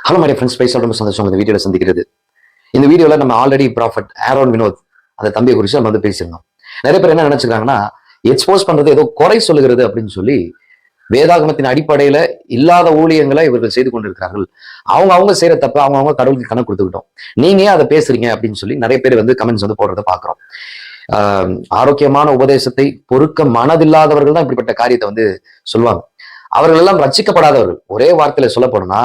Hello my friends, price ரொம்ப சந்தோஷம் இந்த வீடியோல சந்திக்கிறது. இந்த வீடியோல நம்ம ஆல்ரெடி ப்ராஃபட் ஆரோன் வினோத் அந்த தம்பியை குறித்து நம்ம வந்து பேசியிருந்தோம். நிறைய பேர் என்ன நினைச்சுக்கிறாங்கன்னா, எக்ஸ்போஸ் பண்றது ஏதோ குறை சொல்லுகிறது அப்படின்னு சொல்லி வேதாகமத்தின் அடிப்படையில இல்லாத ஊழியங்களை இவர்கள் செய்து கொண்டிருக்கிறார்கள். அவங்க செய்யற தப்ப அவங்க கடவுளுக்கு கணக்கு கொடுத்துக்கிட்டோம், நீங்க ஏன் அதை பேசுறீங்க அப்படின்னு சொல்லி நிறைய பேர் வந்து கமெண்ட்ஸ் வந்து போடுறத பாக்குறோம். ஆரோக்கியமான உபதேசத்தை பொறுக்க மனதில்லாதவர்கள் தான் இப்படிப்பட்ட காரியத்தை வந்து சொல்லுவாங்க. அவர்கள் எல்லாம் ரட்சிக்கப்படாதவர்கள். ஒரே வார்த்தையில சொல்ல போனா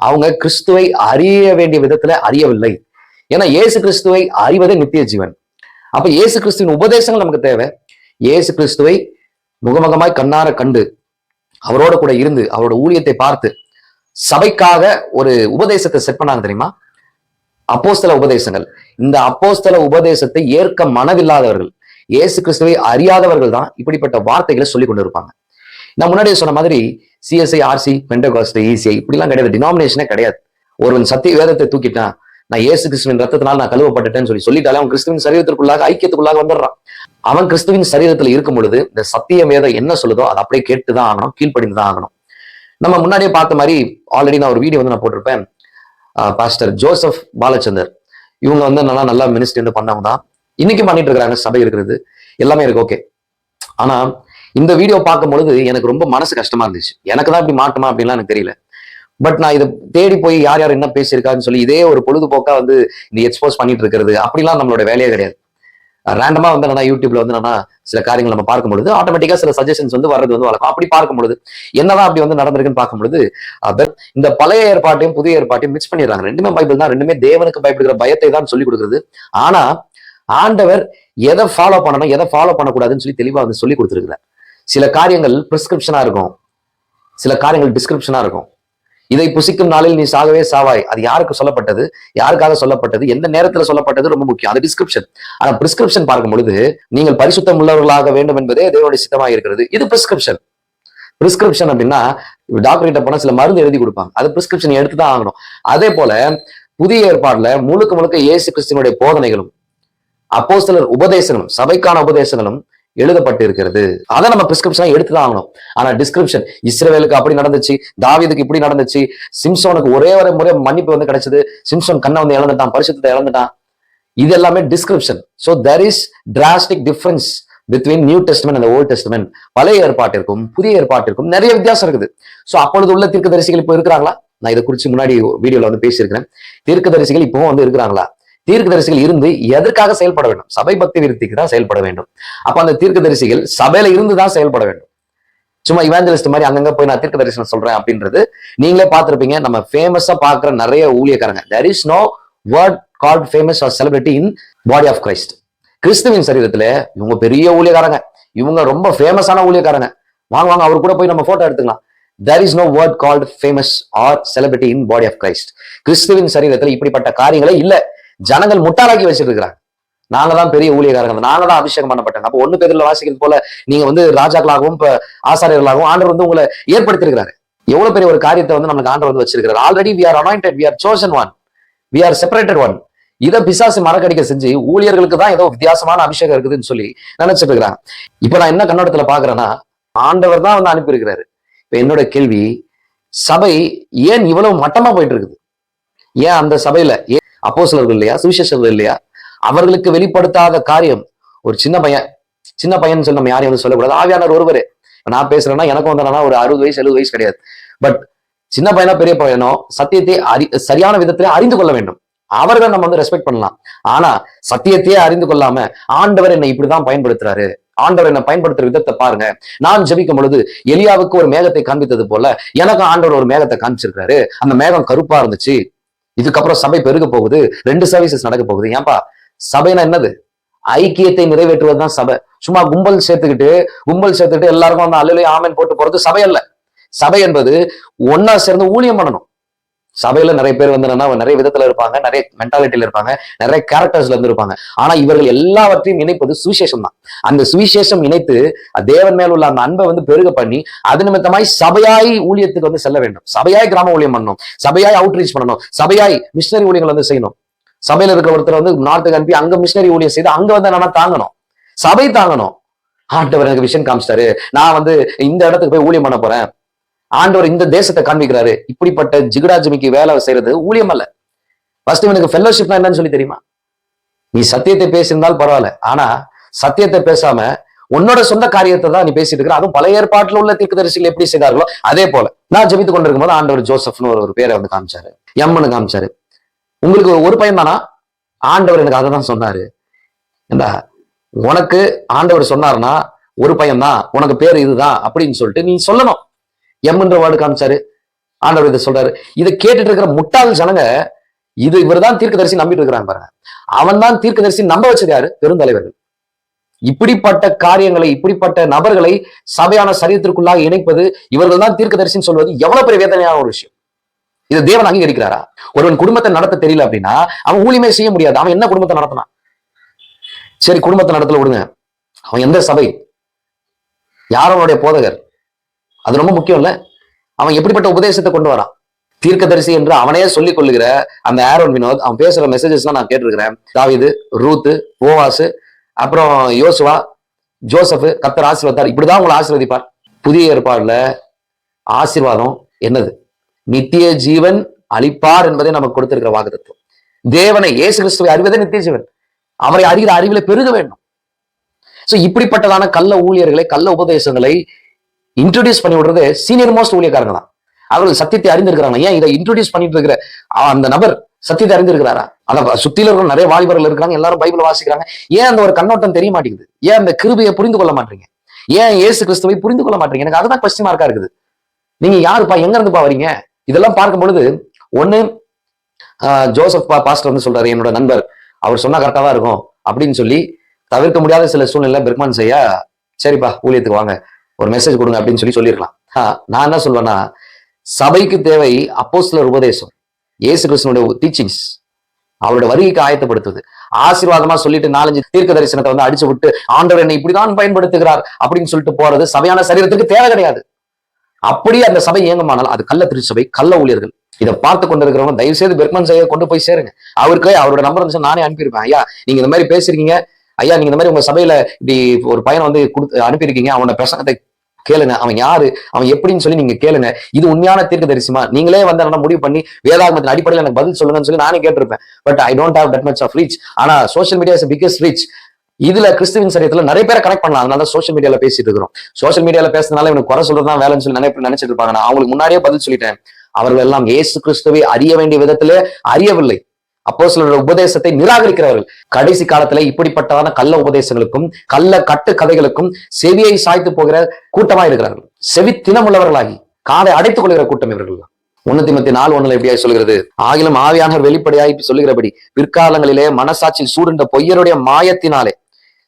அவங்க கிறிஸ்துவை அறிய வேண்டிய விதத்துல அறியவில்லை. ஏன்னா இயேசு கிறிஸ்துவை அறிவதே நித்திய ஜீவன். அப்ப இயேசு கிறிஸ்துவின் உபதேசங்கள் நமக்கு தேவை. இயேசு கிறிஸ்துவை முகமுகமாய் கண்ணார கண்டு அவரோட கூட இருந்து அவரோட ஊழியத்தை பார்த்து சபைக்காக ஒரு உபதேசத்தை செட் பண்ணாங்க தெரியுமா? அப்போஸ்தல உபதேசங்கள். இந்த அப்போஸ்தல உபதேசத்தை ஏற்க மனதில்லாதவர்கள், இயேசு கிறிஸ்துவை அறியாதவர்கள் தான் இப்படிப்பட்ட வார்த்தைகளை சொல்லி கொண்டு இருப்பாங்க. நான் முன்னாடியே சொன்ன மாதிரி சிஎஸ்ஐ, ஆர்சி, பெண்டகாஸ்ட், இசிஐ இப்படிலாம் கிடையாது, டினாமினேஷனே கிடையாது. ஒருவன் சத்திய வேதத்தை தூக்கிட்டான், நான் இயேசு கிறிஸ்துவின் ரத்தத்தினால் நான் கழுவப்பட்டுட்டேன்னு சொல்லிட்டாலே அவன் கிறிஸ்துவின் சரீரத்திற்குள்ளாக ஐக்கியத்துக்குள்ளாக வந்துடுறான். அவன் கிறிஸ்துவின் சரீரத்தில் இருக்கும் பொழுது இந்த சத்திய வேதம் என்ன சொல்லுதோ அதை அப்படியே கேட்டுதான் ஆகணும், கீழ்ப்படிந்துதான் ஆகணும். நம்ம முன்னாடியே பார்த்த மாதிரி ஆல்ரெடி நான் ஒரு வீடியோ வந்து நான் போட்டிருப்பேன். பாஸ்டர் ஜோசப் பாலச்சந்தர் இவங்க வந்து நல்லா மினிஸ்ட்ரி வந்து பண்ணவங்க தான், இன்னைக்கு பண்ணிட்டு இருக்கிறாங்க. சபை இருக்கிறது எல்லாமே இருக்கு, ஓகே. ஆனா இந்த வீடியோ பார்க்கும் பொழுது எனக்கு ரொம்ப மனசு கஷ்டமா இருந்துச்சு. எனக்கு தான் இப்படி மாட்டுமா அப்படின்லாம் எனக்கு தெரியல. பட் நான் இதை தேடி போய் யார் யார் என்ன பேசியிருக்கான்னு சொல்லி இதே ஒரு பொழுதுபோக்கா வந்து இந்த எக்ஸ்போஸ் பண்ணிட்டு இருக்கிறது அப்படிலாம் நம்மளோட வேலையே கிடையாது. ரேண்டமா வந்து நான் யூடியூப்ல வந்து சில காரியங்கள் நம்ம பார்க்கும் பொழுது ஆட்டோமேட்டிக்கா சில சஜஷன்ஸ் வந்து வர்றது வந்து வழக்கம். அப்படி பார்க்கும் பொழுது என்னதான் அப்படி வந்து நடந்திருக்குன்னு பார்க்கும் பொழுது இந்த பழைய ஏற்பாட்டையும் புதிய ஏற்பாட்டையும் மிக்ஸ் பண்ணிடுறாங்க. ரெண்டுமே பைபிள் தான், ரெண்டுமே தேவனுக்கு பயப்படுகிற பயத்தை தான் சொல்லி கொடுக்குறது. ஆனா ஆண்டவர் எதை ஃபாலோ பண்ணணும் எதை ஃபாலோ பண்ணக்கூடாதுன்னு சொல்லி தெளிவா வந்து சொல்லி கொடுத்துருக்கிறார். சில காரியங்கள் பிரிஸ்கிரிப்ஷனா இருக்கும், சில காரியங்கள் டிஸ்கிரிப்ஷனா இருக்கும். இதை புசிக்கும் நாளில் நீ சாகவே சாவாய், அது யாருக்கு சொல்லப்பட்டது, யாருக்காக சொல்லப்பட்டது, எந்த நேரத்துல சொல்லப்பட்டது ரொம்ப முக்கியம், அது டிஸ்கிரிப்ஷன். ஆனா பிரிஸ்கிரிப்ஷன் பார்க்கும் பொழுது நீங்கள் பரிசுத்தம் உள்ளவர்களாக வேண்டும் என்பதே தேவனுடைய சித்தமாக இருக்கிறது. இது பிரிஸ்கிரிப்ஷன். பிரிஸ்கிரிப்ஷன் அப்படின்னா டாக்டர் கிட்ட போனா சில மருந்து எழுதி கொடுப்பாங்க, அது பிரிஸ்கிரிப்ஷன் எடுத்துதான் ஆகணும். அதே போல புதிய ஏற்பாடுல முழுக்க முழுக்க இயேசு கிறிஸ்துவினுடைய போதனைகளும் அப்போஸ்தலர் உபதேசங்களும் சபைக்கான உபதேசங்களும் எழுதப்பட்டு இருக்கிறது. அதை நம்ம பிரிஸ்கிரிப்ஷனா எடுத்துதான் ஆகணும். ஆனா டிஸ்கிரிப்ஷன், இஸ்ரவேலுக்கு அப்படி நடந்துச்சு, தாவீதுக்கு இப்படி நடந்துச்சு, சிம்சோனுக்கு ஒரே ஒரு முறை மன்னிப்பு வந்து கிடைச்சது, சிம்சோன் கண்ணை வந்து இழந்துட்டான், பரிசுத்தத்தை இழந்துட்டான், இது எல்லாமே description. So there is drastic difference between new testament and old testament. பழைய ஏற்பாட்டிற்கும் புதிய ஏற்பாட்டிற்கும் நிறைய வித்தியாசம் இருக்குது. ஸோ அப்பொழுது உள்ள தீர்க்கதரிசிகள் இப்போ இருக்கிறாங்களா? நான் இதை குறித்து முன்னாடி வீடியோல வந்து பேசியிருக்கிறேன். தீர்க்கதரிசிகள் இப்பவும் வந்து இருக்கிறாங்களா? தீர்க்கதரிசிகள் இருந்து எதற்காக செயல்பட வேண்டும்? சபை பக்தி விருத்திக்கு தான் செயல்பட வேண்டும். அப்ப அந்த தீர்க்கதரிசிகள் சபையில இருந்து தான் செயல்பட வேண்டும். சும்மா இவாஞ்சலிஸ்ட் மாதிரி அங்கங்க போய் நான் தீர்க்க தரிசனம் சொல்றேன் அப்படின்றது நீங்களே பார்த்திருப்பீங்க. நம்ம ஃபேமஸா பாக்குற நிறைய ஊழியக்காரங்க, there is no word called famous or celebrity in body of Christ. கிறிஸ்துவின் சரீரத்துல இவங்க பெரிய ஊழியக்காரங்க, இவங்க ரொம்ப ஃபேமஸான ஊழியக்காரங்க, வாங்க அவர் கூட போய் நம்ம போட்டோ எடுத்துக்கலாம். There is no word called famous or celebrity in body of Christ. கிறிஸ்துவின் சரீரத்துல இப்படிப்பட்ட காரியங்களே இல்ல. ஜனங்கள் முட்டாளாக்கி வச்சிட்டு இருக்கிறாங்க. நாங்க தான் பெரிய ஊழியக்காரங்க, நாங்க தான் அபிஷேகம் பண்ணப்பட்டாங்க. அப்போ 1 பேதுருல வாசிக்கிறது போல நீங்க வந்து ராஜாக்களாகவும் ஆசாரியர்களாகவும் ஆண்டவர் வந்து உங்களை ஏற்படுத்திருக்கிறாரு. எவ்வளவு பெரிய ஒரு காரியத்தை வந்து நமக்கு ஆண்டவர் வந்து வச்சிருக்கிறார். Already we are anointed, we are chosen one, we are separated one. இதை பிசாசு மறக்கடிக்க செஞ்சு ஊழியர்களுக்கு தான் ஏதோ வித்தியாசமான அபிஷேகம் இருக்குதுன்னு சொல்லி நினைச்சிட்டு இருக்கிறாங்க. இப்ப நான் என்ன கண்ணோட்டத்துல பாக்குறேன்னா, ஆண்டவர் தான் வந்து அனுப்பியிருக்கிறாரு. இப்ப என்னோட கேள்வி, சபை ஏன் இவ்வளவு மட்டமா போயிட்டு இருக்குது? ஏன் அந்த சபையில அப்போஸ்தலர்கள் இல்லையா, சுவிசேஷர்கள் இல்லையா? அவர்களுக்கு வெளிப்படுத்தாத காரியம். ஒரு சின்ன பையன் சொல்லி நம்ம யாரையும் வந்து சொல்லக்கூடாது. ஆவியானவர் ஒருவரே. நான் பேசுறேன்னா எனக்கு வந்து ஒரு 60 வயசு 70 வயசு கிடையாது. பட் சின்ன பையனோ பெரிய பையனோ சத்தியத்தை சரியான விதத்திலே அறிந்து கொள்ள வேண்டும். அவர்கள் நம்ம வந்து ரெஸ்பெக்ட் பண்ணலாம். ஆனா சத்தியத்தையே அறிந்து கொள்ளாம ஆண்டவர் என்னை இப்படிதான் பயன்படுத்துறாரு, ஆண்டவர் என்னை பயன்படுத்துற விதத்தை பாருங்க. நான் ஜெபிக்கும் பொழுது எலியாவுக்கு ஒரு மேகத்தை காண்பித்தது போல எனக்கு ஆண்டவர் ஒரு மேகத்தை காண்பிச்சிருக்காரு. அந்த மேகம் கருப்பா இருந்துச்சு. இதுக்கப்புறம் சபை பெருக போகுது, 2 சர்வீசஸ் நடக்க போகுது. ஏன்பா சபைனா என்னது? ஐக்கியத்தை நிறைவேற்றுவதுதான் சபை. சும்மா கும்பல் சேர்த்துக்கிட்டு எல்லாருக்கும் வந்து அல்லேலூயா ஆமென் போட்டு போறது சபை அல்ல. சபை என்பது ஒன்னா சேர்ந்து ஊழியம் பண்ணணும். சபையில நிறைய பேர் வந்து நிறைய விதத்துல இருப்பாங்க, நிறைய மென்டாலிட்டியில இருப்பாங்க, நிறைய கேரக்டர்ஸ்ல இருந்து இருப்பாங்க. ஆனா இவர்கள் எல்லாவற்றையும் இணைப்பது சுவிசேஷம் தான். அந்த சுவிசேஷம் இணைத்து தேவன் மேல் உள்ள அந்த அன்பை வந்து பெருக பண்ணி அது நிமித்தமாய் சபையாய் ஊழியத்துக்கு வந்து செல்ல வேண்டும். சபையாய் கிராம ஊழியம் பண்ணணும், சபையாய் அவுட்ரீச் பண்ணணும், சபையாய் மிஷினரி ஊழியங்கள் வந்து செய்யணும். சபையில இருக்கிற ஒருத்தர் வந்து நார்த்துக்கு அனுப்பி அங்க மிஷினரி ஊழியம் செய்து அங்க வந்து என்னன்னா தாங்கணும், சபை தாங்கணும். ஆண்டவர் எனக்கு விஷன் காமிச்சிட்டாரு, நான் வந்து இந்த இடத்துக்கு போய் ஊழியம் பண்ண போறேன், ஆண்டவர் இந்த தேசத்தை காண்பிக்கிறாரு. இப்படிப்பட்ட ஜிகுடாஜிமிக்கு வேலை செய்யறது ஊழியம் அல்ல. ஃபர்ஸ்ட் இவனுக்கு ஃபெல்லோஷிப்னா என்னன்னு சொல்லி தெரியுமா? நீ சத்தியத்தை பேசியிருந்தால் பரவாயில்ல, ஆனா சத்தியத்தை பேசாம உன்னோட சொந்த காரியத்தை தான் நீ பேசிட்டு இருக்கிற. அதுவும் பழைய ஏற்பாட்டில் உள்ள தீர்க்கதரிசிகள் எப்படி செய்தார்களோ அதே போல. நான் ஜெபித்துக் கொண்டிருக்கும் போது ஆண்டவர் ஜோசப்னு ஒரு பேரை வந்து காமிச்சாரு, எம்னு காமிச்சாரு. உங்களுக்கு ஒரு பையன் தானா? ஆண்டவர் எனக்கு அதை தான் சொன்னாரு. ஏண்டா, உனக்கு ஆண்டவர் சொன்னாருன்னா ஒரு பையன் தான், உனக்கு பேர் இதுதான் அப்படின்னு சொல்லிட்டு நீ சொல்லணும். எம்ன்ற வேர்டு காமிச்சாரு. ஆண்டவர் இதை சொல்றாரு. இதை கேட்டுட்டு இருக்கிற முட்டாள் ஜனங்க இவர் தான் தீர்க்கதரிசி நம்பிட்டு இருக்கிறாங்க பாருங்க. அவன் தான் தீர்க்கதரிசி நம்ப வச்சது யாரு? பெருந்தலைவர்கள். இப்படிப்பட்ட காரியங்களை, இப்படிப்பட்ட நபர்களை சபையான சரீரத்திற்குள்ளாக இணைப்பது, இவர்கள் தான் தீர்க்கதரிசின்னு சொல்வது எவ்வளவு பெரிய வேதனையான ஒரு விஷயம். இது தேவன் அங்கீகரிக்கிறாரா? ஒருவன் குடும்பத்தை நடத்த தெரியல அப்படின்னா அவன் ஊழியமே செய்ய முடியாது. அவன் என்ன குடும்பத்தை நடத்தினான்? சரி, குடும்பத்தை நடத்தல விடுங்க, அவன் எந்த சபை, யார் அவனுடைய போதகர், அது ரொம்ப முக்கியம் இல்ல. அவன் எப்படிப்பட்ட உபதேசத்தை கொண்டு வரான்? தீர்க்கதரிசி என்று அவனே சொல்லிக் கொள்ளுகிற அந்த ஆரோன் வினோத், அவன் பேசுற மெசேஜஸ் எல்லாம் நான் கேட்டிருக்கிறேன். தாவீது, ரூத்து, போவாசு, அப்புறம் யோசுவா, ஜோசப், கர்த்தர் ஆசீர்வதித்தார், இப்படிதான் உங்களை ஆசீர்வதிப்பார். புதிய ஏற்பாடுல ஆசீர்வாதம் என்னது? நித்திய ஜீவன் அளிப்பார் என்பதை நமக்கு கொடுத்திருக்கிற வாக்குத்தத்தம். தேவனை, இயேசு கிறிஸ்துவை அறிவதே நித்திய ஜீவன். அவரை அறிகிற அறிவில பெருக வேண்டும். சோ இப்படிப்பட்டதான கள்ள ஊழியர்களை, கள்ள உபதேசங்களை இன்ட்ரோடியூஸ் பண்ணி விடுறது சீனியர் மோஸ்ட் ஊழியக்காரங்க தான். அவர்கள் சத்தியத்தை அறிந்திருக்கிறாங்க. ஏன் இதை இன்ட்ரோடியூஸ் பண்ணிட்டு இருக்கிற அந்த நபர் சத்தியத்தை அறிந்திருக்கிறாரா? அத சுத்தில இருக்கிற நிறைய வாலிபர்கள் இருக்கிறாங்க, எல்லாரும் பைபிள் வாசிக்கிறாங்க. ஏன் அந்த ஒரு கண்ணோட்டம் தெரிய மாட்டேங்குது? ஏன் அந்த கிருபையை புரிந்து கொள்ள மாட்டீங்க? ஏன் இயேசு கிறிஸ்துவை புரிந்து கொள்ள மாட்டீங்க? எனக்கு அதுதான் கொஸ்டின் மார்க்கா இருக்குது. நீங்க யாருப்பா, எங்க இருந்துப்பா வரீங்க? இதெல்லாம் பார்க்கும் பொழுது ஒண்ணு, ஜோசப் பாஸ்டர் வந்து சொல்றாரு, என்னோட நண்பர், அவர் சொன்னா கரெக்டா தான் இருக்கும் அப்படின்னு சொல்லி தவிர்க்க முடியாத சில சூழ்நிலை பெர்க்மன் செய்ய, சரிப்பா ஊழியத்துக்கு வாங்க, ஒரு மெசேஜ் கொடுங்க அப்படின்னு சொல்லியிருக்கலாம். நான் என்ன சொல்வேன்னா, சபைக்கு தேவை அப்போஸ்தலர் உபதேசம், இயேசு கிறிஸ்துவினுடைய டீச்சிங்ஸ், அவருடைய வருகைக்கு ஆயத்தப்படுத்துவது. ஆசீர்வாதமா சொல்லிட்டு 4-5 தீர்க்க தரிசனத்தை வந்து அடிச்சு விட்டு ஆண்டவர் என்னை இப்படிதான் பயன்படுத்துகிறார் அப்படின்னு சொல்லிட்டு போறது சபையான சரீரத்துக்கு தேவை கிடையாது. அப்படி அந்த சபை இயங்குமானால் அது கள்ள திருச்சபை, கள்ள ஊழியர்கள். இதை பார்த்து கொண்டிருக்கிறவங்க தயவு செய்து பெர்க்மன் செய்ய கொண்டு போய் சேருங்க. அவருக்கு அவரோட நம்பர் இருந்துச்சு, நானே அனுப்பியிருப்பேன். ஐயா, நீங்க இந்த மாதிரி பேசிருக்கீங்க, ஐயா நீங்க இந்த மாதிரி உங்க சபையில இப்படி ஒரு பையனை வந்து அனுப்பியிருக்கீங்க, அவனோட பிரசங்கத்தை கேளுங்க, அவன் யாரு, அவன் எப்படின்னு சொல்லி நீங்க கேளுங்க. இது உண்மையான தீர்க்க தரிசிமா? நீங்களே வந்து முடிவு பண்ணி வேதாகமத்தின் அடிப்படையில் எனக்கு பதில் சொல்லுங்கன்னு சொல்லி நானே கேட்டிருப்பேன். But I don't have that much of reach. ஆனா social media is biggest reach. இதுல கிறிஸ்துவின் சரியத்துல நிறைய பேரை கனெக்ட் பண்ணலாம். அதனால சோஷியல் மீடியால பேசிட்டு இருக்கிறோம். சோஷியல் மீடியால பேசுறதுனால இவனுக்கு குறை சொல்றதுதான் வேலைன்னு சொல்லி நிறைய பேர் நினைச்சிட்டு இருப்பாங்க. நான் அவங்களுக்கு முன்னாடியே பதில் சொல்லிட்டேன். அவர்கள் எல்லாம் இயேசு கிறிஸ்துவை அறிய வேண்டிய விதத்திலே அறியவில்லை. அப்போஸ்தலருடைய உபதேசத்தை நிராகரிக்கிறவர்கள். கடைசி காலத்துல இப்படிப்பட்டதான கள்ள உபதேசங்களுக்கும் கள்ள கட்டு கதைகளுக்கும் செவியை சாய்த்து போகிற கூட்டமா இருக்கிறார்கள். செவித்தினம் உள்ளவர்களாகி காதை அடைத்துக் கொள்கிற கூட்டம் இவர்கள். 1 தீமோத்தேயு 4:1 எப்படியாய் சொல்கிறது, ஆகிலும் ஆவியானவர் வெளிப்படையாய் சொல்லுகிறபடி பிற்காலங்களிலே மனசாட்சியில் சூடுண்ட பொய்யருடைய மாயத்தினாலே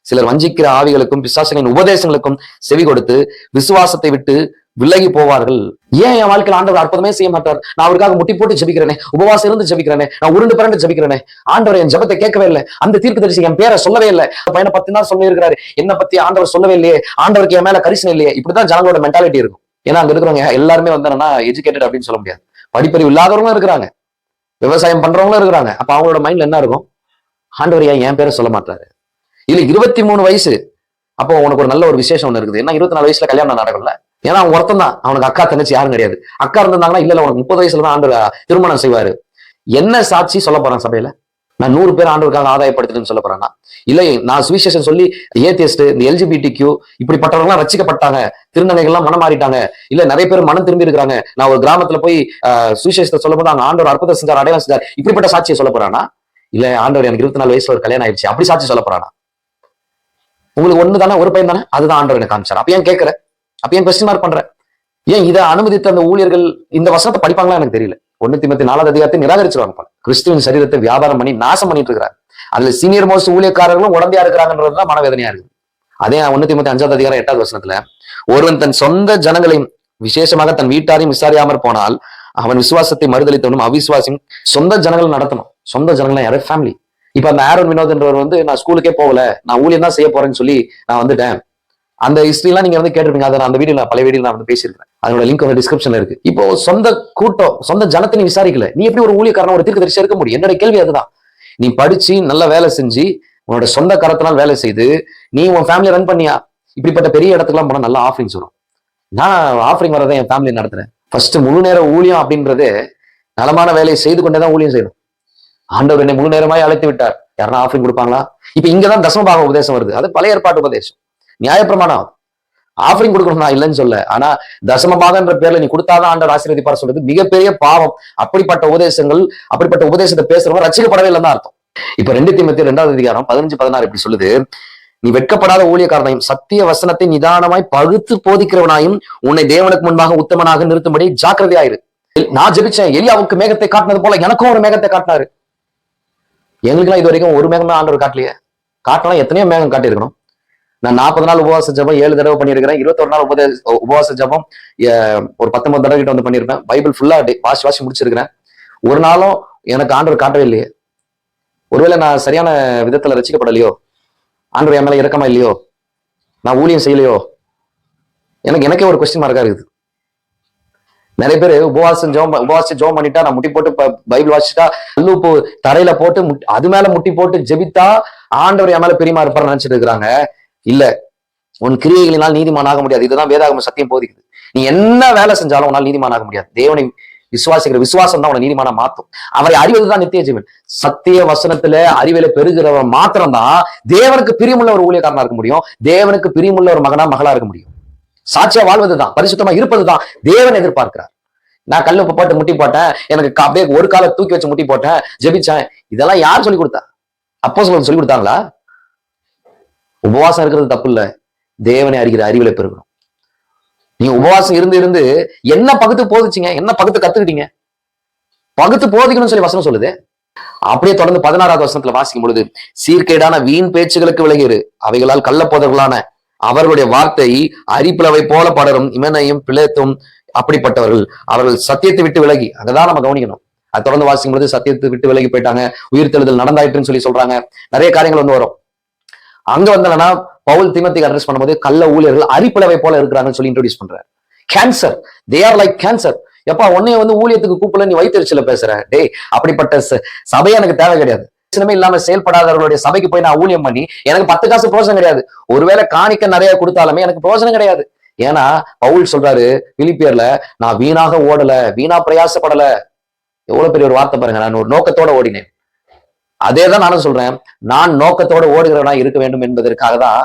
சிலர் வஞ்சிக்கிற ஆவிகளுக்கும் பிசாசுகளின் உபதேசங்களுக்கும் செவி கொடுத்து விசுவாசத்தை விட்டு விலகி போவார்கள். ஏன் என் வாழ்க்கையில் ஆண்டவர் அற்புதமே செய்ய மாட்டார்? நான் அவருக்காக முட்டி போட்டு ஜெபிக்கிறேனே, உபவாசம் இருந்து ஜெபிக்கிறேனே, நான் உருண்டு பிறண்டு ஜெபிக்கிறேனே, ஆண்டவர் என் ஜெபத்தை கேட்கவே இல்லை. அந்த தீர்க்கதரிசி என் பேரை சொல்லவே இல்லை. பையனை பத்தி தான் சொல்லி இருக்கிறாரு, என்னை பத்தி ஆண்டவர் சொல்லவே இல்லையே, ஆண்டவருக்கு என் மேல கரிசனை இல்லையே. இப்படிதான் ஜனங்களோட மென்டாலிட்டி இருக்கும். ஏன்னா அங்க இருக்கிறவங்க எல்லாருமே வந்து என்னன்னா எஜுகேட்டட் அப்படின்னு சொல்ல முடியாது. படிப்பறிவு இல்லாதவங்களும் இருக்கிறாங்க, விவசாயம் பண்றவங்களும் இருக்கிறாங்க. அப்ப அவங்களோட மைண்ட்ல என்ன இருக்கும்? ஆண்டவர் ஏன் என் பேரை சொல்ல மாட்டாரு? இல்ல 23 வயசு, அப்போ உனக்கு ஒரு நல்ல ஒரு விசேஷம் ஒண்ணு இருக்குது. ஏன்னா 24 வயசுல கல்யாணம் நடக்கல. ஏன்னா அவன் ஒருத்தன் தான், அவனுக்கு அக்கா தங்கச்சி யாரும் கிடையாது. அக்கா இருந்தாங்கன்னா இல்ல உனக்கு 30 வயசுல தான் ஆண்டவர் திருமணம் செய்வாரு. என்ன சாட்சி சொல்ல போறான் சபையில? நான் 100 பேர் ஆண்டவருக்காக ஆதாயப்படுத்துன்னு சொல்ல போறேன்னா, இல்லை நான் சுவிசேஷம் சொல்லி ஏத்தியஸ்ட், இந்த LGBTQ இப்படிப்பட்டவர்கள்லாம் ரசிக்கப்பட்டாங்க, திருநங்கைகள்லாம் மனம் மாறிட்டாங்க, இல்ல நிறைய பேர் மனம் திரும்பி இருக்கிறாங்க, நான் ஒரு கிராமத்துல போய் சுவிசேஷத்தை சொல்லும் போது அங்க ஆண்டவர் அற்புதம் செஞ்சார், அடையாளம் செஞ்சார், இப்படிப்பட்ட சாட்சியை சொல்ல போறானா? இல்ல ஆண்டவர் எனக்கு 24 வயசுல ஒரு கல்யாணம் ஆயிடுச்சு அப்படி சாட்சி சொல்ல போறானா? உங்களுக்கு ஒண்ணு தானே, ஒரு பையன் தானே, அதுதான் ஆண்டவர் எனக்கு காமிச்சார். அப்ப ஏன் கேட்கிற? அப்ப ஏன் கொஸ்டின் மார்க் பண்ற? ஏன் இதை அனுமதித்த அந்த ஊழியர்கள் இந்த வசனத்தை படிப்பாங்களா எனக்கு தெரியல. 1 தீமோத்தேயு 4 அதிகாரத்தை நிராகரிச்சிருவாங்க போல. கிறிஸ்துவின் சரீரத்தை வியாபாரம் பண்ணி நாசம் பண்ணிட்டு இருக்கிறாங்க. அதுல சீனியர் மோஸ்ட் ஊழியக்காரர்களும் உடம்பியா இருக்கிறாங்கன்றதுதான் மனவேதனையா இருக்கு. அதே 1 தீமோத்தேயு 5 அதிகாரம் 8வது வசனத்துல, ஒருவன் தன் சொந்த ஜனங்களையும் விசேஷமாக தன் வீட்டாரையும் விசாரியாமற் போனால் அவன் விசுவாசத்தை மறுதளித்தவனும் அவிசுவாசியும். சொந்த ஜனங்கள் நடத்தணும். சொந்த ஜனங்கள் யாரும் ஃபேமிலி. இப்ப அந்த ஆரோன் வினோத் என்றவர் வந்து நான் ஸ்கூலுக்கே போகல, நான் ஊழியம் தான் செய்ய போறேன்னு சொல்லி நான் வந்துட்டேன். அந்த ஹிஸ்டரி எல்லாம் நீங்க வந்து கேட்டிருப்பீங்க. அதை அந்த வீடியோ பழைய வீடியோ நான் வந்து பேசியிருக்கேன். அதோட லிங்க் வந்து டிஸ்கிரிப்ஷன்ல இருக்கு. இப்போ சொந்த கூட்டம், சொந்த ஜனத்தை நீ விசாரிக்கல, நீ எப்படி ஒரு ஊழியக்காரன், ஒரு தீர்க்கதரிசியா இருக்க முடியும்? என்னோட கேள்வி அதுதான். நீ படிச்சு நல்ல வேலை செஞ்சு உன்னோட சொந்த கரத்தினால் வேலை செய்து நீ உன் ஃபேமிலி ரன் பண்ணியா? இப்படிப்பட்ட பெரிய இடத்துக்குலாம் போனா நல்ல ஆஃபரிங்ஸ் வரும். நான் ஆஃபரிங் வரதை என் ஃபேமிலி நடத்துறேன். ஃபர்ஸ்ட் முழு நேர ஊழியம் அப்படின்றது நலமான வேலையை செய்து கொண்டேதான் ஊழியம் செய்யணும். ஆண்டவர் என்னை முழு நேரமாய் அழைத்து விட்டார், யாருன்னா ஆஃபரிங் கொடுப்பாங்களா? இப்ப இங்கதான் தசமபாக உபதேசம் வருது. அது பழைய ஏற்பாட்டு உபதேசம், நியாயப்பிரமாணம். ஆஃபரிங் கொடுக்கணும் நான் இல்லைன்னு சொல்ல, ஆனா தசமபாகன்ற பேர்ல நீ கொடுத்தாதான் ஆண்டவர் ஆசீர்வதிப்பார் சொல்றது மிகப்பெரிய பாவம். அப்படிப்பட்ட உபதேசங்கள், அப்படிப்பட்ட உபதேசத்தை பேசுறவங்க ரட்சிக்கப்படவே இல்லைன்னு அர்த்தம். இப்ப 2 தீமோத்தேயு 2வது அதிகாரம் 15-16 இப்படி சொல்லுது, நீ வெட்கப்படாத ஊழியக்காரனையும் சத்திய வசனத்தை நிதானமாய் பகுத்து போதிக்கிறவனாயும் உன்னை தேவனுக்கு முன்பாக உத்தமனாக நிறுத்தும்படி ஜாக்கிரதையாயிரு. நான் ஜெபிச்சேன், எலியாவுக்கு மேகத்தை காட்டினது போல எனக்கும் ஒரு மேகத்தை காட்டினாரு. எங்களுக்கெல்லாம் இது வரைக்கும் ஒரு மேகம் தான் ஆண்டவர் காட்டலையே. காட்டலாம் எத்தனையோ மேகம் காட்டியிருக்கணும். நான் 40 நாள் உபவாச ஜபம் 7 தடவை பண்ணியிருக்கிறேன். 21 நாள் உபவாச ஜபம் ஒரு 19 தடவை கிட்ட வந்து பண்ணியிருப்பேன். பைபிள் ஃபுல்லா வாசி முடிச்சிருக்கிறேன். ஒரு நாளும் எனக்கு ஆண்டவர் காட்டவே இல்லையே. ஒருவேளை நான் சரியான விதத்துல ரசிக்கப்படலையோ, ஆண்டவர் என் மேல இறக்கமா இல்லையோ, நான் ஊழியம் செய்யலையோ, எனக்கே ஒரு கொஸ்டின் மார்க்கா இருக்குது. நிறைய பேர் உபவாசம் ஜெபம் பண்ணிட்டா, நான் முட்டி போட்டு பைபிள் வாசிச்சுட்டா, கல்லுப்பு தரையில போட்டு அது மேல முட்டி போட்டு ஜெபித்தா ஆண்டவர் என் மேல பெரியமா இருப்பார் நினைச்சிட்டு இருக்கிறாங்க. இல்ல, உன் கிரியைகளினால் நீதிமான் ஆக முடியாது. இதுதான் வேதாகம சத்தியம் போதிக்குது. நீ என்ன வேலை செஞ்சாலும் உன்னால் நீதிமான் ஆக முடியாது. தேவனை விசுவாசிக்கிற விசுவாசம் தான் உன நீதிமான மாத்தும். அவரை அறிவதுதான் நித்திய ஜீவன். சத்திய வசனத்துல அறிவில பெறுகிறவன் மாத்திரம்தான் தேவனுக்கு பிரியமுள்ள ஒரு ஊழியக்காரனா இருக்க முடியும். தேவனுக்கு பிரியமுள்ள ஒரு மகனா மகளா இருக்க முடியும். சாட்சியா வாழ்வதுதான், பரிசுத்தமா இருப்பதுதான் தேவன் எதிர்பார்க்கிறார். நான் கல்லு போட்டு முட்டி போட்டேன், எனக்கு அப்படியே ஒரு காலை தூக்கி வச்சு முட்டி போட்டேன், ஜெபிச்சேன், இதெல்லாம் யார் சொல்லி கொடுத்தா? அப்போஸ்தலர்கள் சொல்லி கொடுத்தாங்களா? உபவாசம் இருக்கிறது தப்பு இல்ல, தேவனை அறிகிற அறிவில பெருகணும். நீங்க உபவாசம் இருந்து என்ன பகுத்து போதிச்சிங்க, என்ன பகுத்து கத்துக்கிட்டீங்க? பகுத்து போதிக்கணும்னு சொல்லி வசனம் சொல்லுது. அப்படியே தொடர்ந்து 16வது வசனத்துல வாசிக்கும் பொழுது, சீர்கேடான வீண் பேச்சுகளுக்கு விலகிரு, அவைகளால் கள்ளப்போதர்களான அவர்களுடைய வார்த்தை அரிப்பிளவை போல படரும், இமனையும் பிளேத்தும் அப்படிப்பட்டவர்கள், அவர்கள் சத்தியத்தை விட்டு விலகி, அங்கதான் நம்ம கவனிக்கணும். அது தொடர்ந்து வாசிக்கும் பொழுது சத்தியத்தை விட்டு விலகி போயிட்டாங்க, உயிர்த்தெழுதல் நடந்தாயிற்றுன்னு சொல்லி சொல்றாங்க. நிறைய காரியங்கள் வந்து வரும். அங்க வந்தா பவுல் தீமோத்தேயுக்கு அட்ரஸ் பண்ணும்போது கள்ள ஊழியர்கள் அரிப்பிளவை போல இருக்கிறாங்கன்னு சொல்லி இன்ட்ரோடியூஸ் பண்றாரு. Cancer, they are like cancer. எப்பா உன்னைய வந்து ஊழியத்துக்கு கூப்பிடல, நீ வயிற்றுல பேசுற, டேய் அப்படிப்பட்ட சபை எனக்கு தேவை கிடையாது. இல்லாம செயல்படாதவர்களுடைய சபைக்கு போய் நான் ஊழியம் பண்ணி எனக்கு 10 காசு பிரோஜனம் கிடையாது. ஒருவேளை காணிக்க நிறைய கொடுத்தாலுமே எனக்கு பிரோஜனம் கிடையாது. ஏன்னா பவுல் சொல்றாரு பிலிப்பியர்ல, நான் வீணாக ஓடல, வீணா பிரயாசப்படல. எவ்வளவு பெரிய ஒரு வார்த்தை பாருங்க, நான் ஒரு நோக்கத்தோட ஓடினேன். அதேதான் நானும் சொல்றேன், நான் நோக்கத்தோட ஓடுகிறவனா இருக்க வேண்டும் என்பதற்காக தான்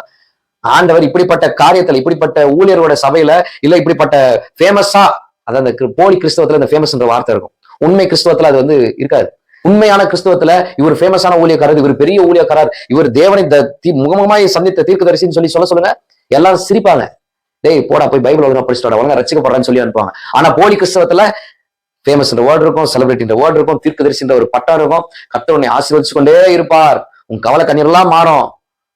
ஆண்டவர் இப்படிப்பட்ட காரியத்துல, இப்படிப்பட்ட ஊழியரோட சபையில, இல்ல இப்படிப்பட்ட ஃபேமஸா, அதாவது போலி கிறிஸ்தவத்துல இந்த ஃபேமஸ்ன்ற வார்த்தை இருக்கும். உண்மை கிறிஸ்தவத்துல அது வந்து இருக்காது. உண்மையான கிறிஸ்தவத்துல இவர் ஃபேமஸான ஊழியக்காரர், இவர் பெரிய ஊழியக்காரர், இவர் தேவனை முகமுகமாய் சந்தித்த தீர்க்கதரிசின்னு சொல்லி சொல்லுங்க, எல்லாரும் சிரிப்பாங்க. டேய் போடா போய் பைபிள் ஒழுங்கா படிச்சுட்டு ஒழுங்கா ரட்சிக்கப்படுறான்னு சொல்லி அனுப்புவாங்க. ஆனா போலி கிறிஸ்தவத்துல ஃபேமஸ் வேர்டு இருக்கும், செலிபிரிட்டி வேர்டு இருக்கும், தீர்க்கதரிசின்ற ஒரு பட்டம் இருக்கும், கர்த்தர் உன்னை ஆசீர்வதிச்சு கொண்டே இருப்பார், உன் கவலை கண்ணீர் எல்லாம் மாறும்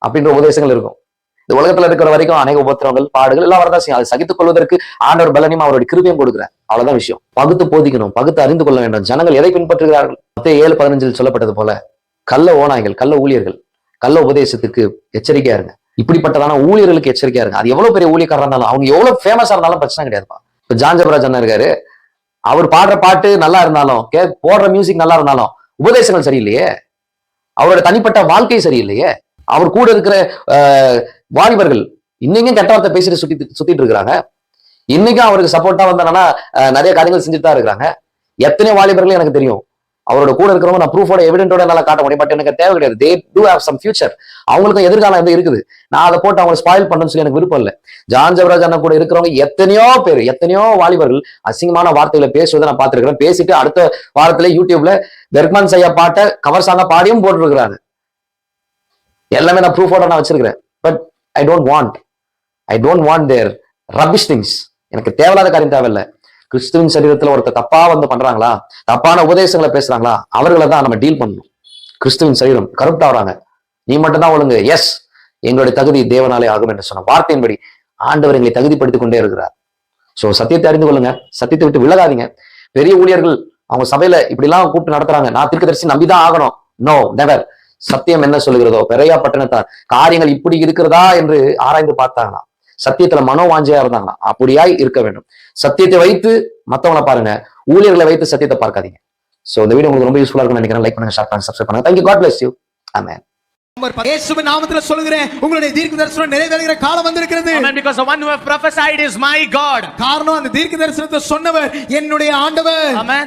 அப்படின்ற உபதேசங்கள் இருக்கும். இந்த உலகத்துல இருக்கிற வரைக்கும் அநேக உபத்திரங்கள், பாடுகள் எல்லாம் வரதான் செய்யும். அதை சகித்துக் கொள்வதற்கு ஆண்டவர் பலனையும் அவருடைய கிருபையும் கொடுக்குறேன். அவ்வளவுதான் விஷயம். பகுத்து போதிக்கணும், பகுத்து அறிந்து கொள்ள வேண்டும். ஜனங்கள் எதை பின்பற்றுகிறார்கள்? 7:15 சொல்லப்பட்டது போல கள்ள ஓநாய்கள், கள்ள ஊழியர்கள், கள்ள உபதேசத்துக்கு எச்சரிக்கையா இருங்க. இப்படிப்பட்டதான ஊழியர்களுக்கு எச்சரிக்கையா இருங்க. அது எவ்வளவு பெரிய ஊழியக்காரா இருந்தாலும், அவங்க எவ்வளவு ஃபேமஸா இருந்தாலும் பிரச்சனை கிடையாதுப்பா. இப்ப ஜான்ஜபராஜ் அண்ணா இருக்காரு, அவர் பாடுற பாட்டு நல்லா இருந்தாலும், போடுற மியூசிக் நல்லா இருந்தாலும் உபதேசங்கள் சரியில்லையே, அவரோட தனிப்பட்ட வாழ்க்கை சரியில்லையே. அவர் கூட இருக்கிற வாலிபர்கள் இன்னைக்கும் கெட்ட வார்த்தை பேசிட்டு சுத்திட்டு இருக்கிறாங்க. இன்னைக்கும் அவருக்கு சப்போர்ட்டா வந்தாங்கன்னா நிறைய காரியங்கள் செஞ்சுட்டு தான் இருக்கிறாங்க. எத்தனை வாலிபர்கள் எனக்கு தெரியும். அவரோட கூட இருக்கிறவங்க நான் ப்ரூஃபோட எவிடென்ட்டோட நல்லா காட்ட முடியும். பட் எனக்கு தேவை கிடையாது. தே டு ஹேவ் சம் ஃபியூச்சர். அவங்களுக்கும் எதிர்காலம் வந்து இருக்குது. நான் அதை போட்டு அவங்க ஸ்பாயில் பண்ணணும்னு சொல்லி எனக்கு விருப்பம் இல்லை. ஜான்ஜபராஜ் அண்ணா கூட இருக்கிறவங்க எத்தனையோ பேர், எத்தனையோ வாலிபர்கள் அசிங்கமான வார்த்தைகளை பேசுவதை நான் பார்த்திருக்கிறேன். பேசிட்டு அடுத்த வாரத்துல யூடியூப்ல பெர்க்மன் செய்ய பாட்ட கவர் சாங்க பாடியும் போட்டுருக்கிறாங்க. எல்லாமே நான் ப்ரூஃபோட நான் வச்சிருக்கிறேன். But I don't want there rubbish things. எனக்கு தேவையில்லாத காரியம் தேவையில்லை. கிறிஸ்துவின் சரீரத்துல ஒருத்தர் தப்பா வந்து பண்றாங்களா, தப்பான உபதேசங்களை பேசுறாங்களா, அவர்களை தான் நம்ம டீல் பண்ணணும். கிறிஸ்துவின் சரீரம் கருப்ட் ஆகுறாங்க, நீ மட்டும்தான் ஒழுங்கு. எஸ், எங்களுடைய தகுதி தேவனாலே ஆகும் என்று சொன்ன வார்த்தையின்படி ஆண்டவர் எங்களை தகுதிப்படுத்திக் கொண்டே இருக்கிறார். சோ சத்தியத்தை அறிந்து கொள்ளுங்க, சத்தியத்தை விட்டு விலகாதீங்க. பெரிய ஊழியர்கள் அவங்க சபையில இப்படி எல்லாம் கூப்பிட்டு நடத்துறாங்க, நான் தீர்க்கதரிசி நம்பிதான் ஆகணும். No, never. சத்தியம் என்ன சொல்லுகிறதோ, பெரையா பட்டணத்தார் காரியங்கள் இப்படி இருக்கிறதா என்று ஆராய்ந்து பார்த்தாங்கன்னா, சத்தியத்துல மனோவாஞ்சையா இருந்தாங்கன்னா அப்படியாய் இருக்க வேண்டும். சத்தியத்தை வைத்து மத்தவங்களை பாருங்க, ஊழியர்களை வைத்து சத்தியத்தை பார்க்காதீங்க. சோ இந்த வீடியோ உங்களுக்கு ரொம்ப யூஸ்ஃபுல்லா இருக்கும்னு நினைக்கிறேன். லைக் பண்ணுங்க, ஷேர் பண்ணுங்க, சப்ஸ்கிரைப் பண்ணுங்க. Thank you. God bless you. Amen. இயேசுவின் நாமத்திலே சொல்கிறேன், உங்களுடைய தீர்க்க தரிசனம் நிறைவேறுகிற காலம் வந்திருக்கிறது. Amen. Because the one who have prophesied is my God. காரணம் அந்த தீர்க்க தரிசனத்தை சொன்னவர் என்னுடைய ஆண்டவர். Amen.